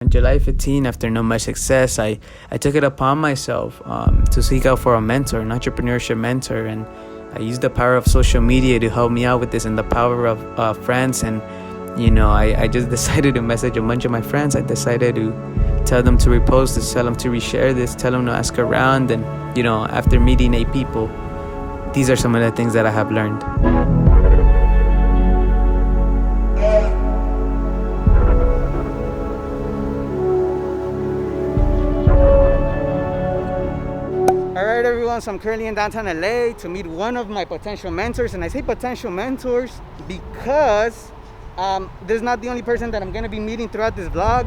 On July 15, after not much success, I took it upon myself to seek out for a mentor, an entrepreneurship mentor, and I used the power of social media to help me out with this and the power of friends. And I just decided to message a bunch of my friends. I decided to tell them to repost this, tell them to reshare this, tell them to ask around. And after meeting 8 people, these are some of the things that I have learned. Alright everyone, so I'm currently in downtown LA to meet one of my potential mentors. And I say potential mentors because this is not the only person that I'm going to be meeting throughout this vlog.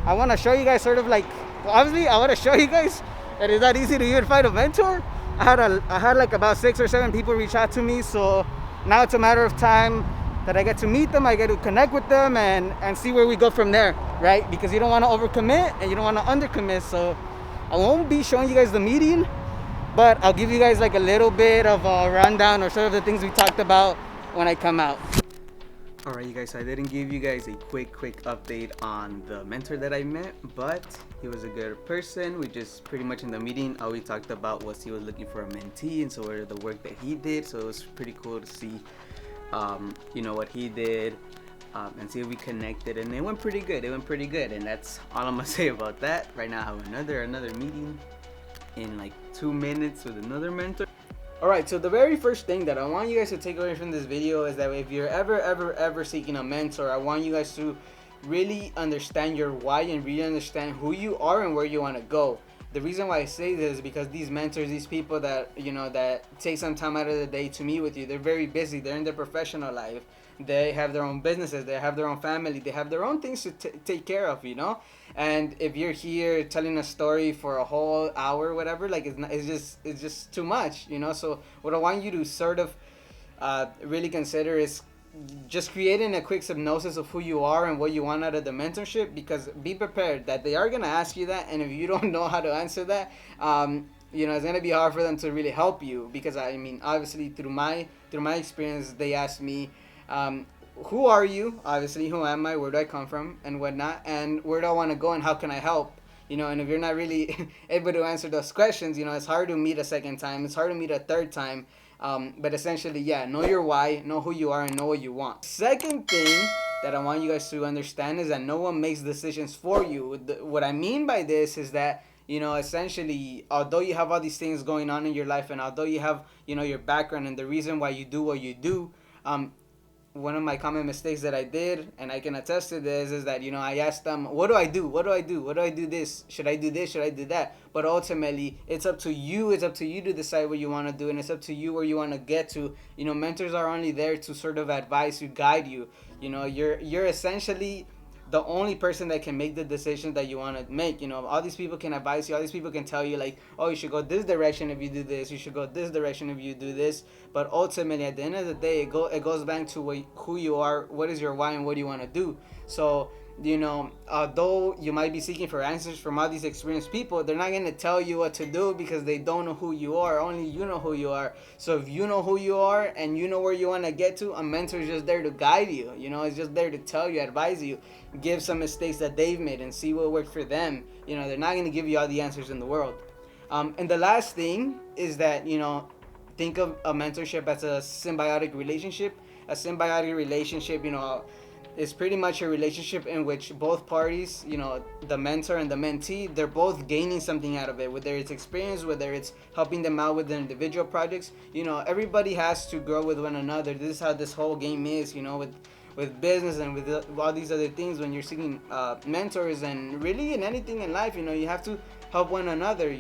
I want to show you guys obviously I want to show you guys that it's not easy to even find a mentor. I had like about 6 or 7 people reach out to me, so now it's a matter of time that I get to meet them, I get to connect with them and see where we go from there, right? Because you don't want to overcommit and you don't want to undercommit. So I won't be showing you guys the meeting, but I'll give you guys like a little bit of a rundown or sort of the things we talked about when I come out. Alright you guys, so I didn't give you guys a quick update on the mentor that I met, but he was a good person. We just pretty much in the meeting, all we talked about was he was looking for a mentee, and so what the work that he did. So it was pretty cool to see what he did and see if we connected, and it went pretty good. And that's all I'm gonna say about that. Right now I have another meeting in like 2 minutes with another mentor. Alright, so the very first thing that I want you guys to take away from this video is that if you're ever seeking a mentor, I want you guys to really understand your why and really understand who you are and where you want to go. The reason why I say this is because these mentors, these people that that take some time out of the day to meet with you, they're very busy, they're in their professional life, they have their own businesses, they have their own family, they have their own things to take care of, and if you're here telling a story for a whole hour or whatever, like it's just too much, So what I want you to sort of really consider is just creating a quick synopsis of who you are and what you want out of the mentorship, because be prepared that they are going to ask you that, and if you don't know how to answer that, it's going to be hard for them to really help you, because I mean, obviously through my experience, they asked me, who are you? Obviously, who am I? Where do I come from? And whatnot, and where do I want to go, and how can I help? And if you're not really able to answer those questions, it's hard to meet a second time, it's hard to meet a third time. But essentially, yeah, know your why, know who you are, and know what you want. Second thing that I want you guys to understand is that no one makes decisions for you. What I mean by this is that, essentially, although you have all these things going on in your life, and although you have, your background and the reason why you do what you do, one of my common mistakes that I did, and I can attest to this, is that, I asked them, what do I do? What do I do? What do I do this? Should I do this? Should I do that? But ultimately, it's up to you. It's up to you to decide what you want to do, and it's up to you where you want to get to. Mentors are only there to sort of advise you, guide you. You're essentially the only person that can make the decision that you want to make. All these people can advise you, all these people can tell you like, oh, you should go this direction if you do this, you should go this direction if you do this, but ultimately at the end of the day, it goes back to who you are, what is your why, and what do you want to do. So although you might be seeking for answers from all these experienced people, they're not going to tell you what to do because they don't know who you are. Only you know who you are. So if you know who you are and you know where you want to get to, a mentor is just there to guide you. It's just there to tell you, advise you, give some mistakes that they've made and see what worked for them. They're not going to give you all the answers in the world. And the last thing is that, think of a mentorship as a symbiotic relationship. A symbiotic relationship, it's pretty much a relationship in which both parties, the mentor and the mentee, they're both gaining something out of it, whether it's experience, whether it's helping them out with their individual projects. Everybody has to grow with one another. This is how this whole game is, with business and with all these other things. When you're seeking mentors, and really in anything in life, you have to help one another,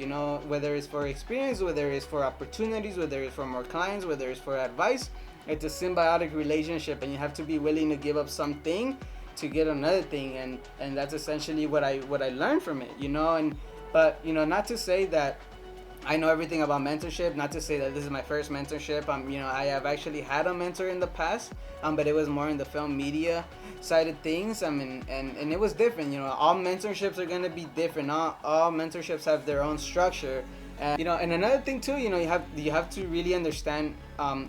whether it's for experience, whether it's for opportunities, whether it's for more clients, whether it's for advice. It's a symbiotic relationship, and you have to be willing to give up something to get another thing, and that's essentially what I learned from it, but not to say that I know everything about mentorship, not to say that this is my first mentorship. I have actually had a mentor in the past, but it was more in the film media side of things. And it was different. All mentorships are going to be different. All mentorships have their own structure. And and another thing too, you have to really understand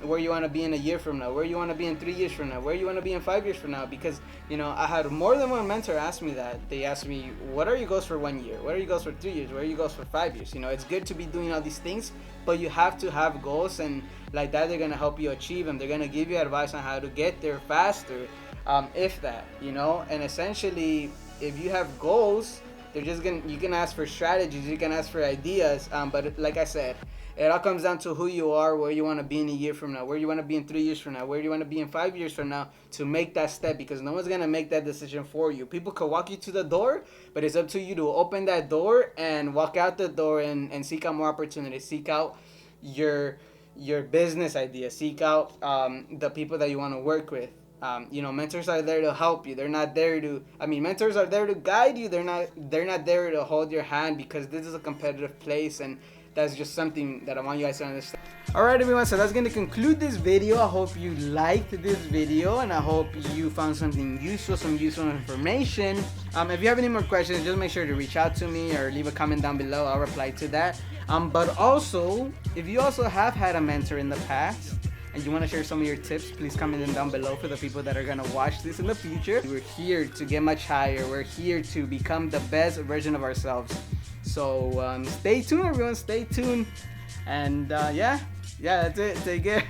where you want to be in a year from now, where you want to be in 3 years from now, where you want to be in 5 years from now. Because I had more than one mentor ask me that. They asked me, what are your goals for 1 year? What are your goals for 3 years? What are your goals for 5 years? It's good to be doing all these things, but you have to have goals, and like that, they're gonna help you achieve them. They're gonna give you advice on how to get there faster, if that, And essentially, if you have goals, you can ask for strategies, you can ask for ideas, but like I said, it all comes down to who you are, where you want to be in a year from now, where you want to be in 3 years from now, where you want to be in 5 years from now, to make that step, because no one's gonna make that decision for you. People could walk you to the door, but it's up to you to open that door and walk out the door and seek out more opportunities, seek out your business ideas, seek out the people that you want to work with. Mentors are there to help you. They're not there to, mentors are there to guide you. They're not there to hold your hand, because this is a competitive place, and that's just something that I want you guys to understand. Alright everyone, so that's going to conclude this video. I hope you liked this video, and I hope you found something useful, some useful information. If you have any more questions, just make sure to reach out to me or leave a comment down below. I'll reply to that. But also, if you also have had a mentor in the past, and you want to share some of your tips, please comment them down below for the people that are going to watch this in the future. We're here to get much higher. We're here to become the best version of ourselves. So stay tuned, everyone. Stay tuned. And yeah, that's it. Take care.